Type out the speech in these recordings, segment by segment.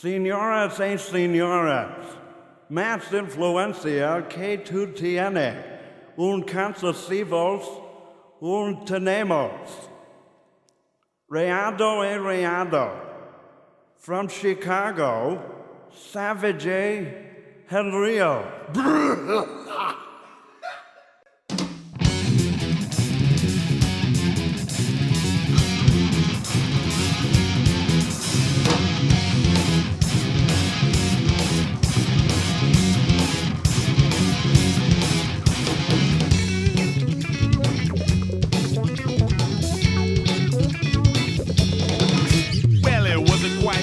Señoras y señores, más influencia que tú tienes, un cansasivos, un tenemos. Reado y reado, from Chicago, Savage El Rio.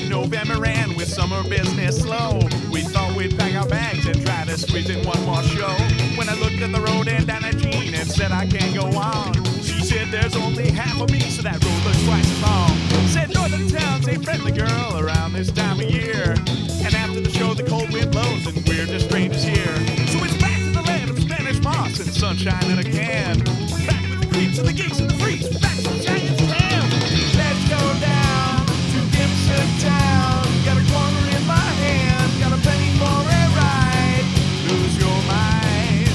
November and with summer business slow, we thought we'd pack our bags and try to squeeze in one more show. When I looked at the road and down at Jean and said I can't go on, she said there's only half of me, so that road looks twice as long. Said northern towns ain't friendly, girl, around this time of year. And after the show the cold wind blows and we're just strangers here. So it's back to the land of Spanish moss and sunshine in a can. Back with the creeps and the geeks and the freaks, back to the Giants town. Let's go down to Gibson Town. Got a corner in my hand, got a penny for a ride. Lose your mind.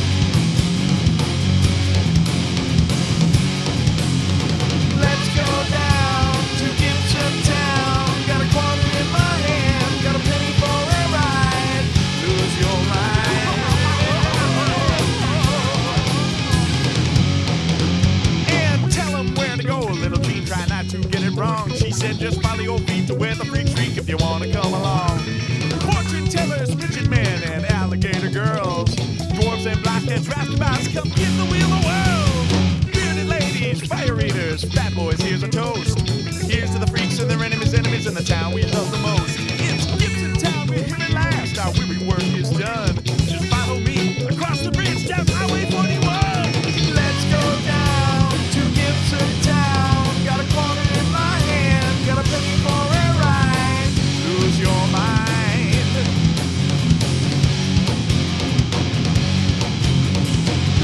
Let's go down to Gibson Town. Got a corner in my hand, got a penny for a ride. Lose your mind. And tell them where to go, little Jean, try not to get it wrong. She said just follow your feet to where the freaks freak if you want to come along. Fortune tellers, midget men, and alligator girls, dwarves and blockheads, roundabouts, come give the wheel a whirl. Bearded ladies, fire eaters, fat boys, here's a toast. Here's to the freaks and their enemies' enemies in the town we love the most. It's Gibson Town, we're here at last, our weary work is done. Just follow me across the bridge down Highway 41. Let's go down to Gibson Town. Got a corner in my hand, got a penny for a ride. Lose your mind.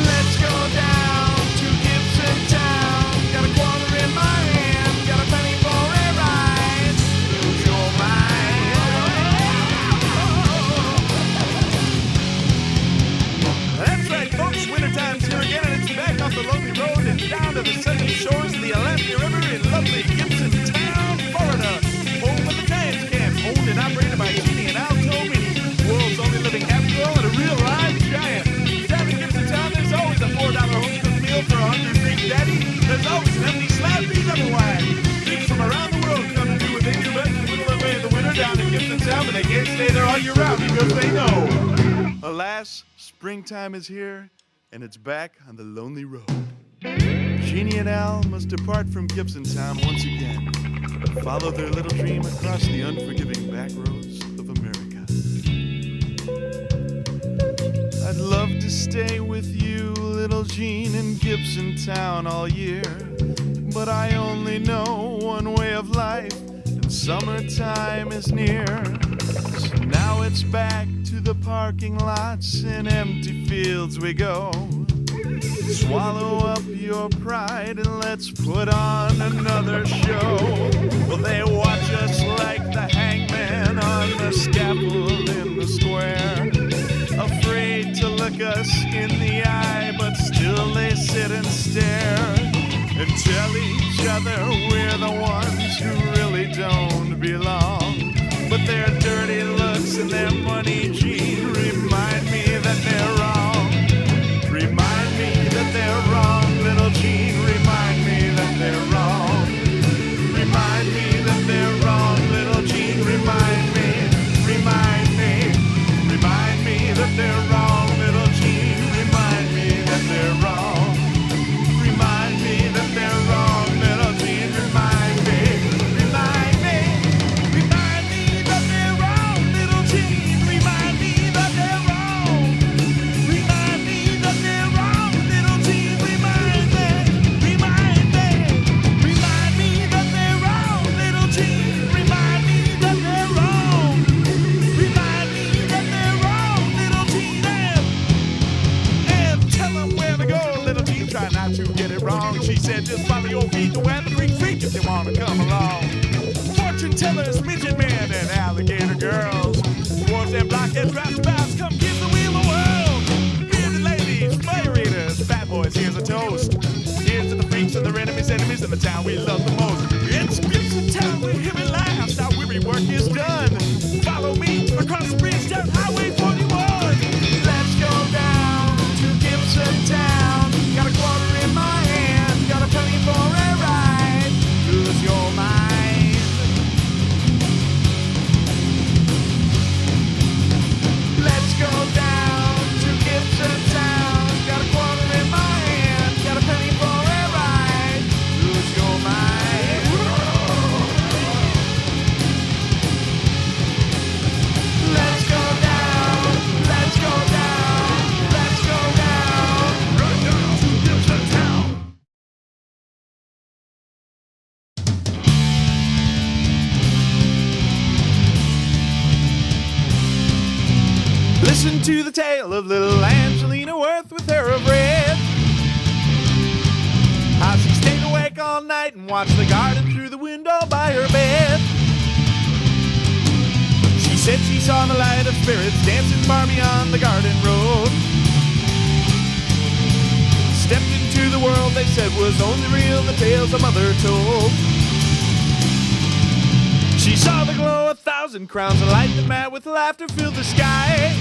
Let's go down to Gibson Town. Got a quarter in my hand, got a penny for a ride. Lose your mind. That's right, folks. Wintertime's here again, and it's back off the lonely road and down to the sunny shores of the Olympia River in lovely Gibson Town, Florida. Home of the Giants camp, owned and operated by Jeannie and Al Tomini, world's only living happy girl and a real live giant. Down in Gibson Town, there's always a $4 home-cooked meal for a hungry freak daddy. There's always an empty slab beat otherwise. Freaks from around the world come to do what they do best in the middle of the winter down in Gibson Town, but they can't stay there all year round because they know. Alas, springtime is here, and it's back on the lonely road. Jeannie and Al must depart from Gibson Town once again, follow their little dream across the unforgiving back roads of America. I'd love to stay with you, little Jean, in Gibson Town all year, but I only know one way of life, and summertime is near. So now it's back to the parking lots and empty fields we go. Swallow up your pride and let's put on another show. Well, they watch us like the hangman on the scaffold in the square, afraid to look us in the eye, but still they sit and stare and tell each other we're the ones who really don't belong. But their dirty looks and their money, Jean, remind me that they're wrong. Remind me that they're wrong, little Jean, remind me that they're wrong. Remind me that they're wrong, little Jean, remind me. Remind me. Remind me that they're wrong, little Jean, remind me that they're wrong. Remind me that they're wrong, little Jean, remind me. Remind me. Remind me that they're wrong, little Jean, remind me that they're wrong. Remind me that they're wrong, little Jean, remind me. Remind me. Remind me that they're wrong, little Jean, remind me that they're wrong. Remind me that they're wrong, little Jean, and tell them where to go, little Jean, try not to get it wrong. She said just follow your feet to where the freak if they want to come along. Fortune tellers, midget men, and alligator girls. and blockheads, roundabouts, come give the wheel a whirl. Bearded ladies, fire eaters, fat boys, here's a toast. Here's to the freaks and their enemies, enemies in the town we love the most. It's Gibson Town where hear it laughs, our weary work is done. Follow me across the bridge down Highway 41. Let's go down to Gibson Town. Got a quarter in my hand, got a penny for a ride. Lose your mind. Let's go down to Gibson Town. Got a quarter in my hand, got a penny for a ride. Lose your mind. Let's go down. Let's go down. Let's go down. Right down to Gibson Town. Listen to the tale of little Angelina Worth with her of red. How she stayed awake all night and watched the garden through the window by her bed. She said she saw the light of spirits dancing far beyond the garden road. Stepped into the world they said was only real, the tales a mother told. She saw the glow of 1,000 crowns, a light that mad with laughter filled the sky.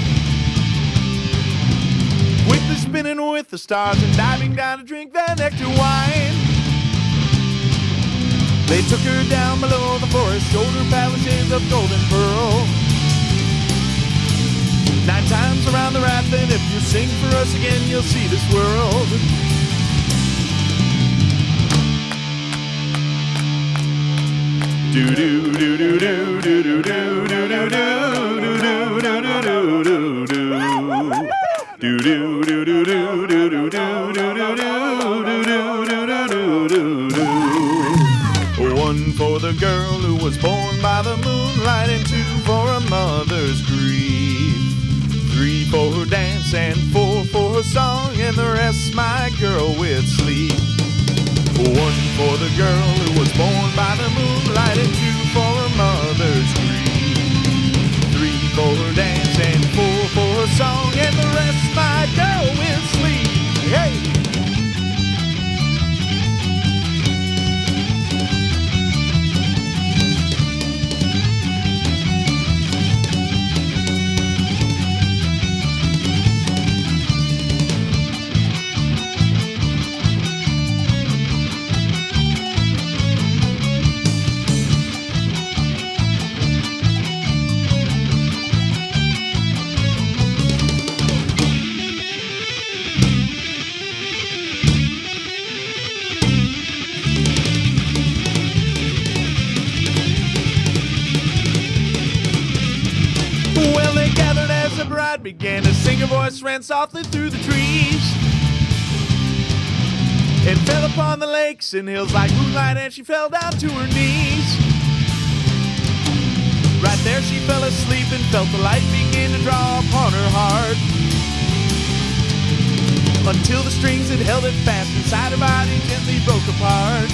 Quickly spinning with the stars and diving down to drink that nectar wine. They took her down below the forest, showed her palaces of gold and pearl. 9 times around the raft, and if you sing for us again, you'll see this world. Do do do do do do do do do do do do do do do do. Do do do do do do do do do do do do do. One for the girl who was born by the moonlight, and 2 for a mother's grief. 3 for her dance, and 4 for her song, and the rest my girl with sleep. 1 for the girl who was born by the moonlight, and 2 for her mother's grief. 3 for her dance, and 4 for her song, and the rest my girl will sleep. Hey! Began to sing, her voice ran softly through the trees. It fell upon the lakes and hills like moonlight, and she fell down to her knees. Right there she fell asleep and felt the light begin to draw upon her heart, until the strings that held it fast inside her body gently broke apart.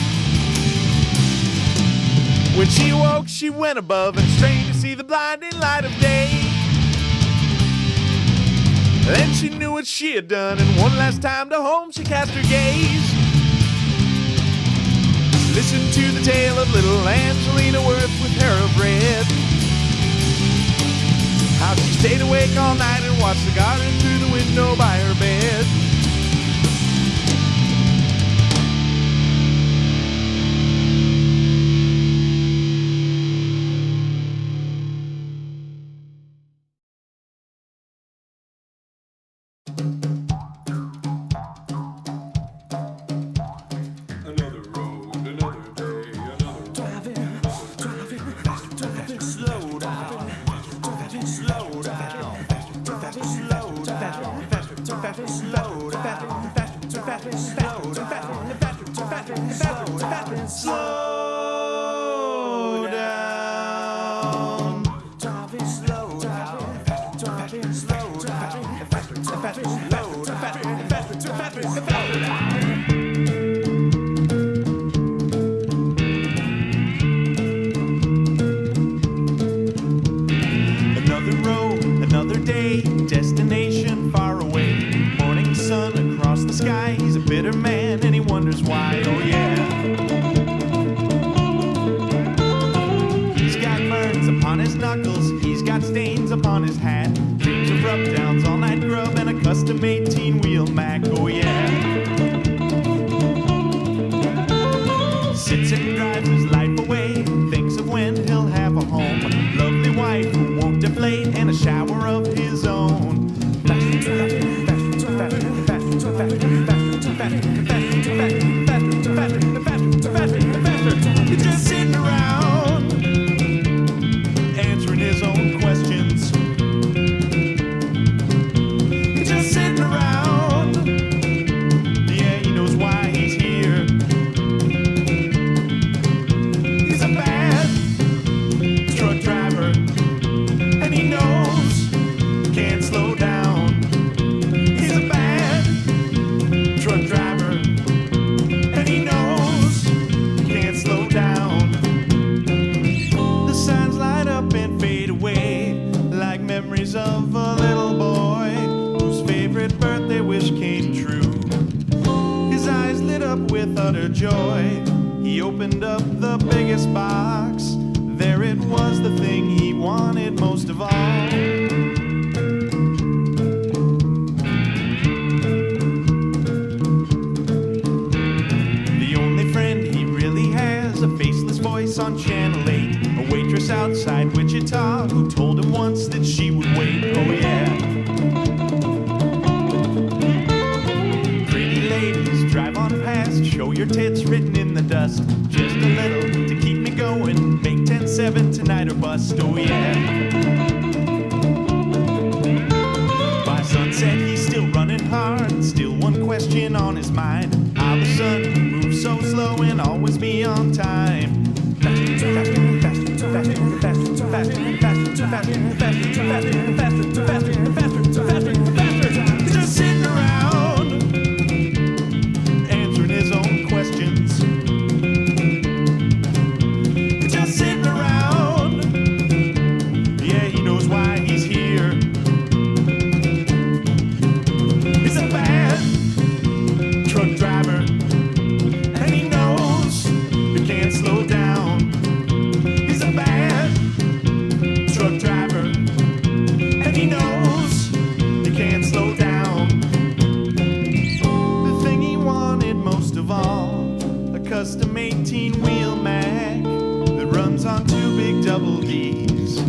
When she awoke, she went above and strained to see the blinding light of day. Then she knew what she had done, and one last time to home she cast her gaze. Listen to the tale of little Angelina Worth with hair of red. How she stayed awake all night and watched the garden through the window by her bed. Another road on his knuckles, he's got stains upon his hat. Dreams of rub-downs, all-night grub, and a custom 18-wheel Mac, oh yeah. Sits and drives his life away, thinks of when he'll have a home, a lovely wife who won't deflate, and a shower of his own. He's just sitting around, answering his own questions. He's just sitting around, yeah, he knows why he's here. He's a bad truck driver, and he knows can't slow down. He's a bad truck driver, and he knows can't slow down. The signs light up and fade away like memories of a little boy whose favorite birthday wish came true. His eyes lit up with utter joy. He opened up the biggest box. There it was, the thing he wanted most of all. The only friend he really has, a faceless voice on Channel 8, a waitress outside Wichita who told him once that she would wait, oh yeah. Pretty ladies drive on past, show your tits written in the dust, just a little to keep me going, make 10-7 tonight or bust, oh yeah. By sunset he's still running hard, still one question on his mind, how the sun moves so slow and always be on time. Faster, faster, faster, faster, faster, faster, faster, faster, faster, faster, faster, faster, faster, faster, faster. He's just sitting around, answering his own questions. He's just sitting around, yeah, he knows why he's here. He's a bad truck driver, and he knows he can't slow down. He's a bad truck driver, and he knows he can't slow down. The thing he wanted most of all, a custom 18-wheel Mac that runs on 2 big double Ds.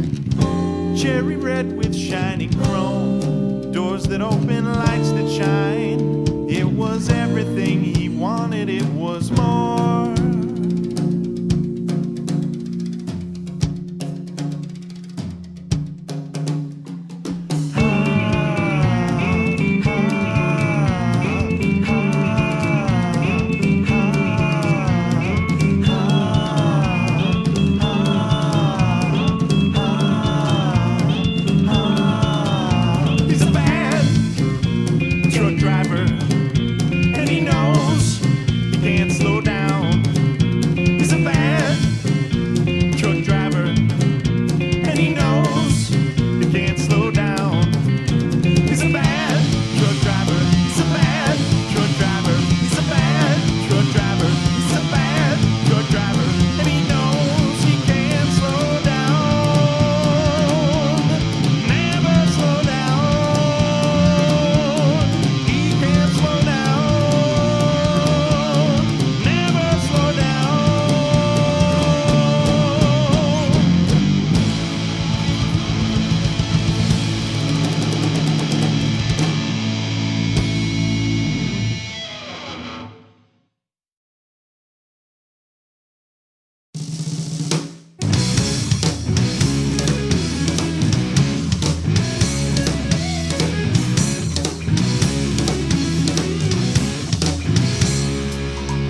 Cherry red with shining chrome, doors that open, lights that shine. It was everything he wanted, it was more. He's a bad truck driver, and he knows he can't slow down. He's a bad truck driver, and he knows he can't slow down. He's a bad truck driver, he's a bad truck driver, he's a bad truck driver, he's a bad truck driver, and he knows he can't slow down. Never slow down. He can't slow down. Never slow down.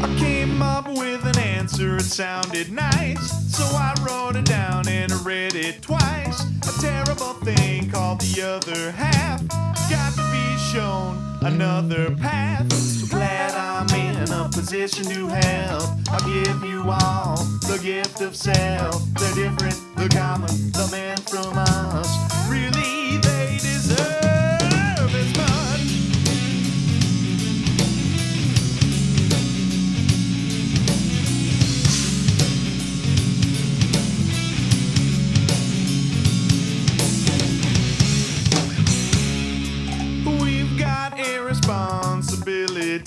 I came up with an answer, it sounded nice, so I wrote it down and I read it twice. A terrible thing called the other half, got to be shown another path. So glad I'm in a position to help. I'll give you all the gift of self. They're different, they're common, the men from us. Really, they deserve as much.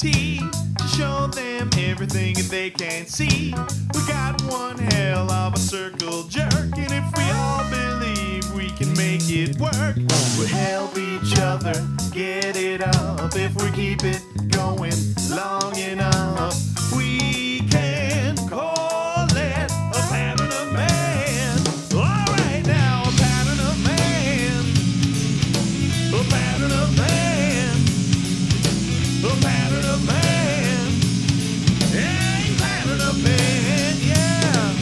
unity to show them everything that they can't see. We got one hell of a circle jerk, and if we all believe we can make it work, we'll help each other get it up. If we keep it going long enough, we can call it a pattern of man. All right now, a pattern of man, a pattern of man, a pattern of man, a pattern of man, yeah.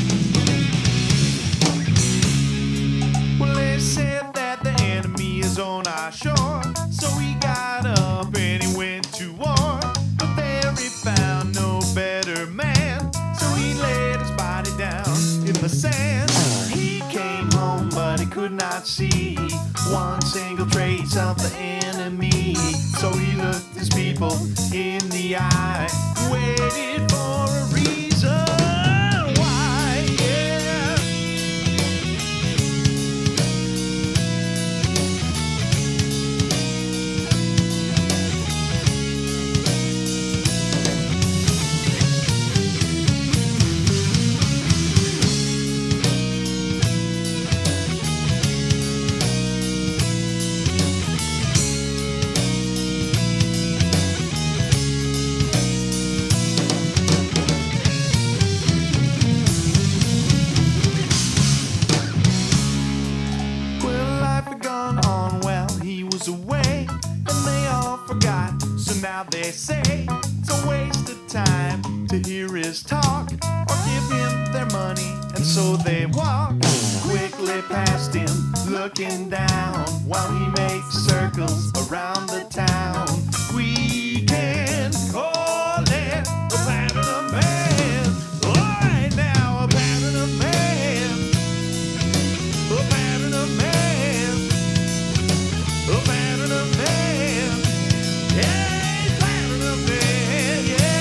Well, they said that the enemy is on our shore, so he got up and he went to war. But there he found no better man, so he laid his body down in the sand. He came home, but he could not see one single trace of the enemy. So he looked his people in the eye, waited for a reason why, yeah. Well, life had gone on while he was away, and they all forgot, so now they say it's a waste of time to hear his talk or give him their money, and so they walk quickly past him, looking down while he makes circles around the town. We can call it a pattern of man. All right now, a pattern of man, a pattern of man, a pattern of man, yeah, a pattern of man, yeah.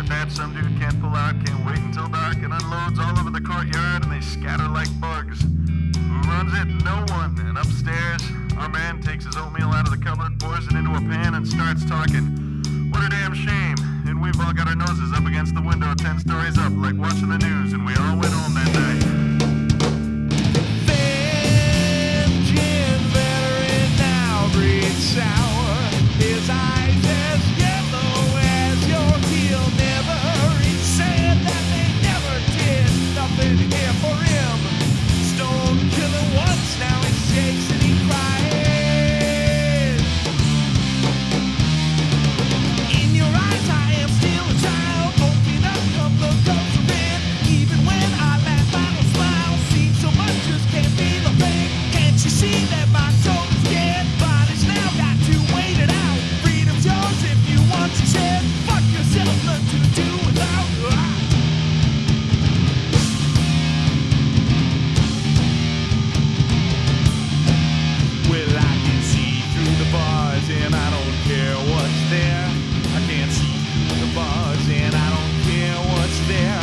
With that, some dude can't pull out, can't wait until dark, and unloads all over the courtyard, and they scatter like bugs. Who runs it? No one. And upstairs, our man takes his oatmeal out of the cupboard, pours it into a pan, and starts talking. What a damn shame. And we've all got our noses up against the window 10 stories up, like watching the news, and we all went home that night. Vengeance veteran now breathes sour. His eyes as yellow as your heel. Never he said that they never did nothing here for him. Stone killer once, now he shakes and he cries. In your eyes I am still a child. Open up, come the ghosts within. Even when I laugh I don't smile. See so much just can't feel a thing. Can't you see that my soul is dead? Body's now got to wait it out. Freedom's yours if you want to share. Fuck yourself, learn to do without. Well, I can see through the bars and I don't care what's there. I can't see through the bars and I don't care what's there.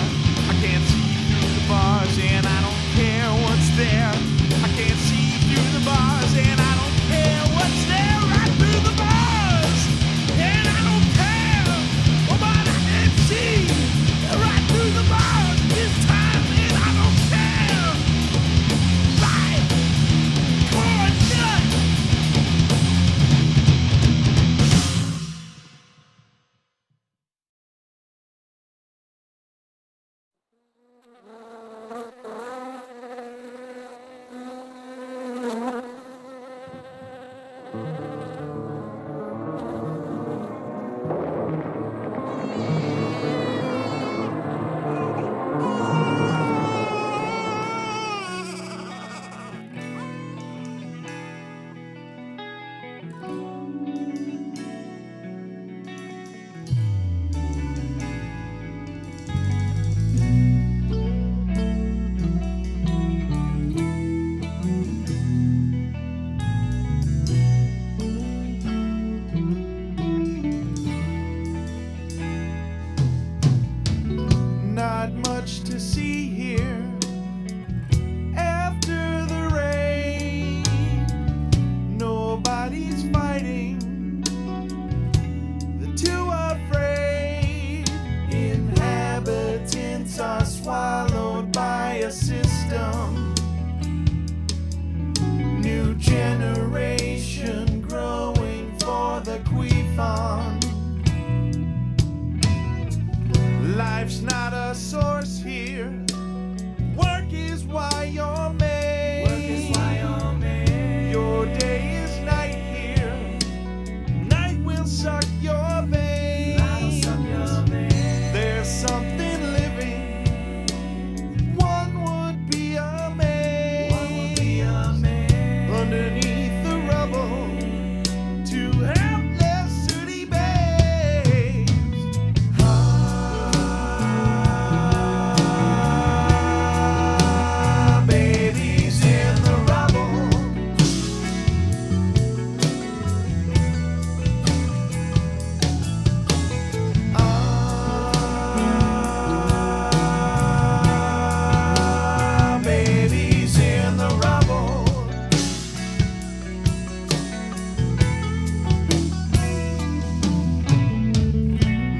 I can't see through the bars and I don't care what's there. I can't see through the bars and I don't care what's there. Right through the bars and I don't care. Oh, but I can see right through the bars this time and I don't care. Right, corn nut. Not much to see here after the rain. Nobody's fighting, the two are afraid. Inhabitants are swallowed by a system. New generation growing for the queefon. Life's not a source here. Work is why you're made. Work is why you're made. Your day is night here. Night will suck your veins. Night will suck your veins. There's something living. One would be amazed. One would be amazed. Underneath the rubble. To helpless city babes. Babies in the rubble. Babies in the rubble.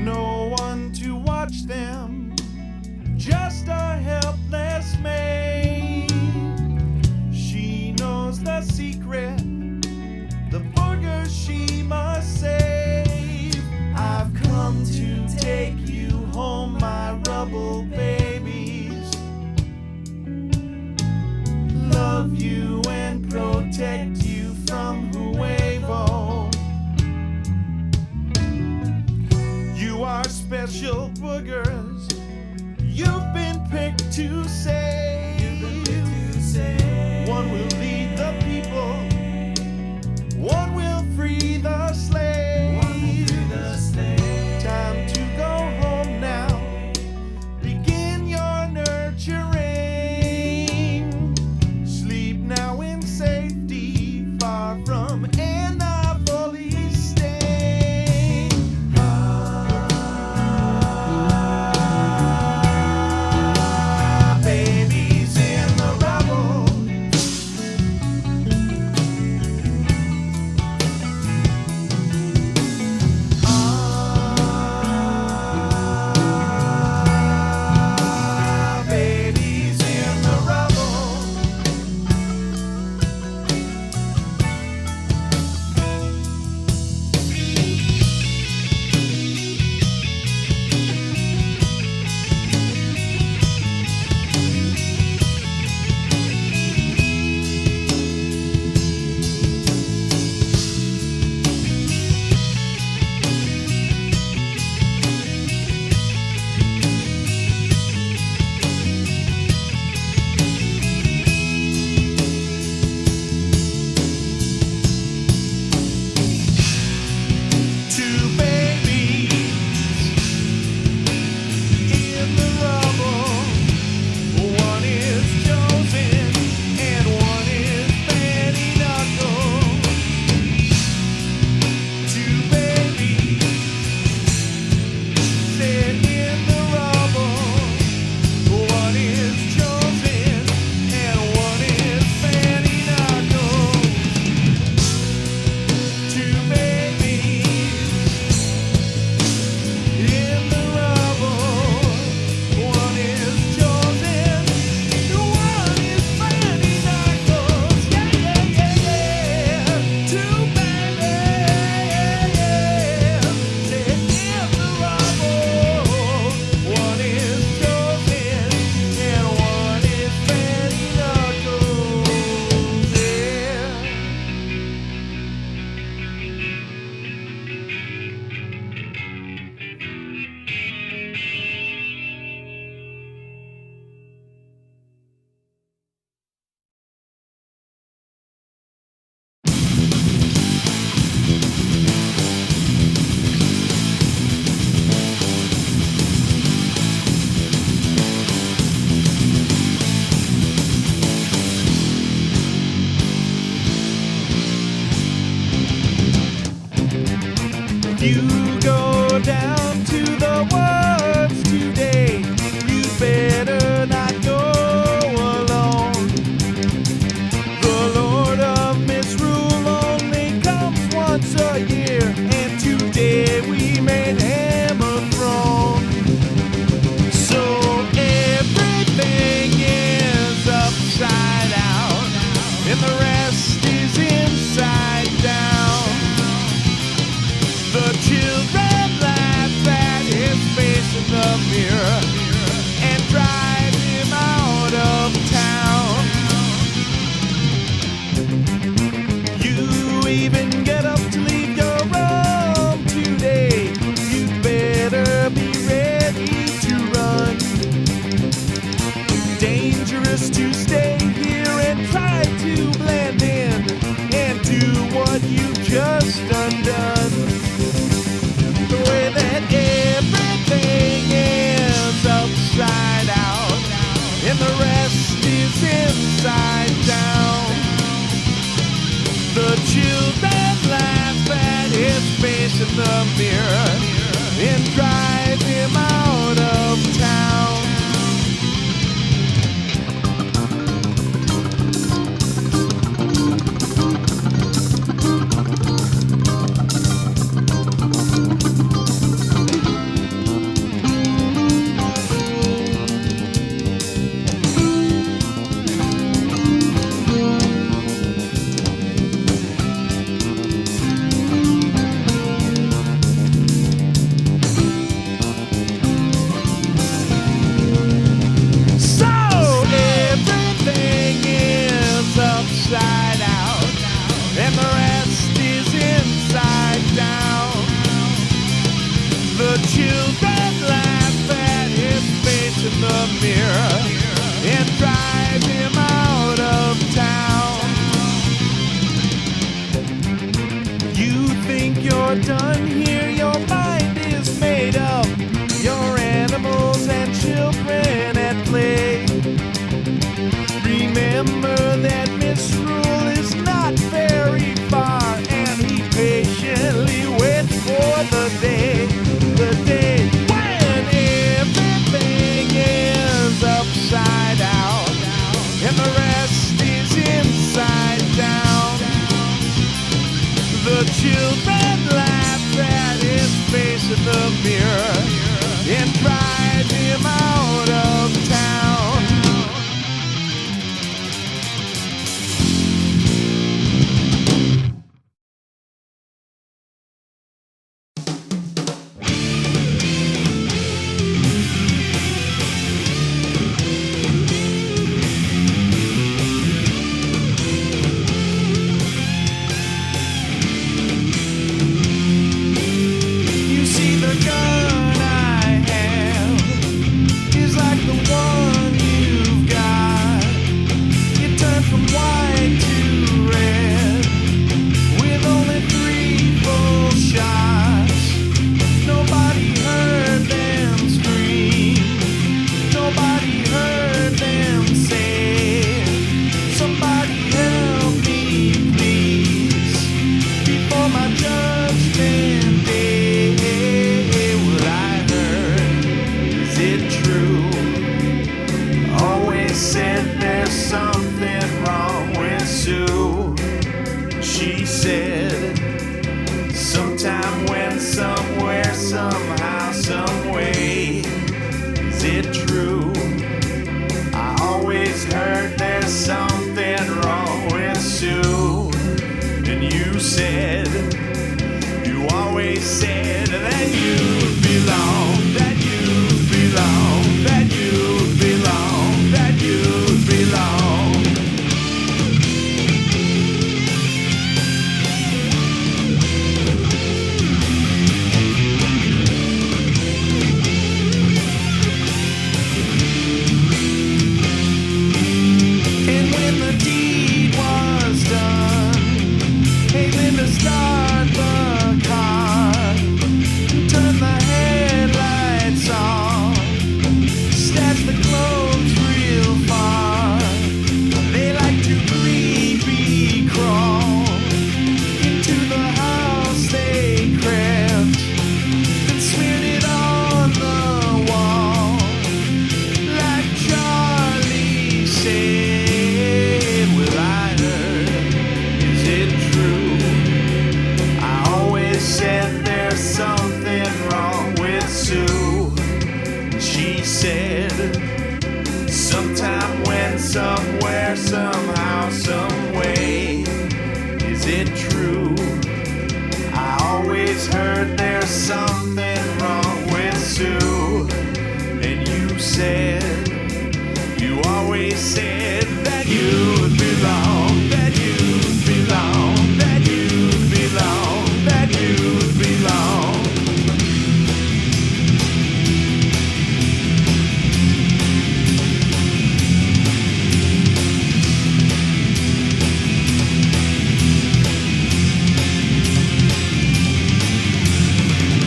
No one to watch them, just a helpless maid. She knows the secret, the burger she must save. I've come to take you home, my rubble babies. Love you and protect you from Huevo. You are special boogers. You've been picked to save. One will lead the people. One will free the slaves. Time to go home now. Begin your nurturing. Sleep now in safety, far from Annapolis stain. the mirror and drive him out of town. Upside out, and the rest is inside down. The children laugh at his face in the mirror and drive him out of town. You think you're done here, your mind is made up. Your animals and children at play. Remember that misrule is not very far, and he patiently waits for the day when everything is upside out and the rest is inside down. The children laugh at his face in the mirror and drive him out of town. She said, sometime, when, somewhere, somehow, some way. Is it true? I always heard there's something wrong with Sue. And you said, you always said that you belong, that you belong, that you belong, that you belong. Start the car, turn the headlights on, stash the clothes real far. They like to creepy crawl into the house they crept, and smeared it on the wall, like Charlie said. Well, I heard, is it true? Said there's something wrong with Sue. She said, sometime, when, somewhere, somehow, some way. Is it true? I always heard there's something wrong with Sue. And you said, you always said that you'd belong, that you'd belong, that you'd belong, that you'd belong.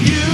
You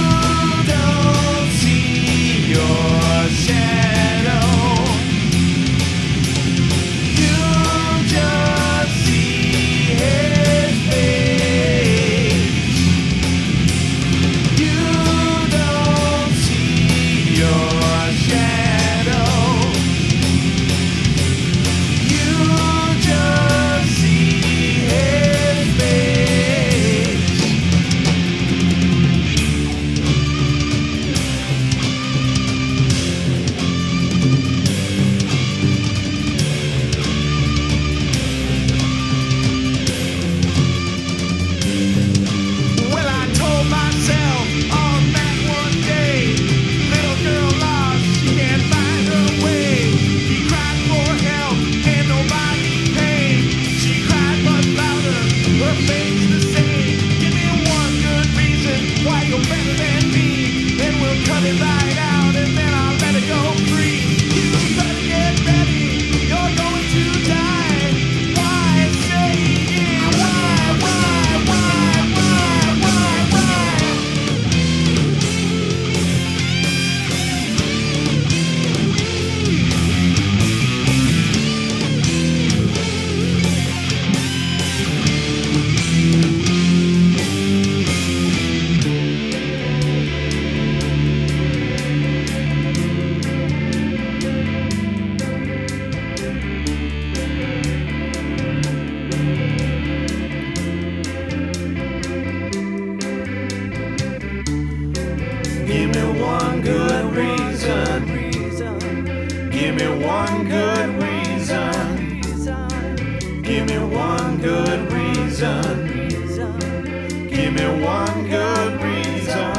run it right out and then I'll let it go free. You better get ready, you're going to die. Why say it? Why? Give me one good reason. Give me one good reason. Give me one good reason. Give me one good reason.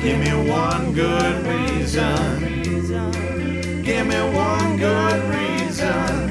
Give me one good reason. Give me one good reason.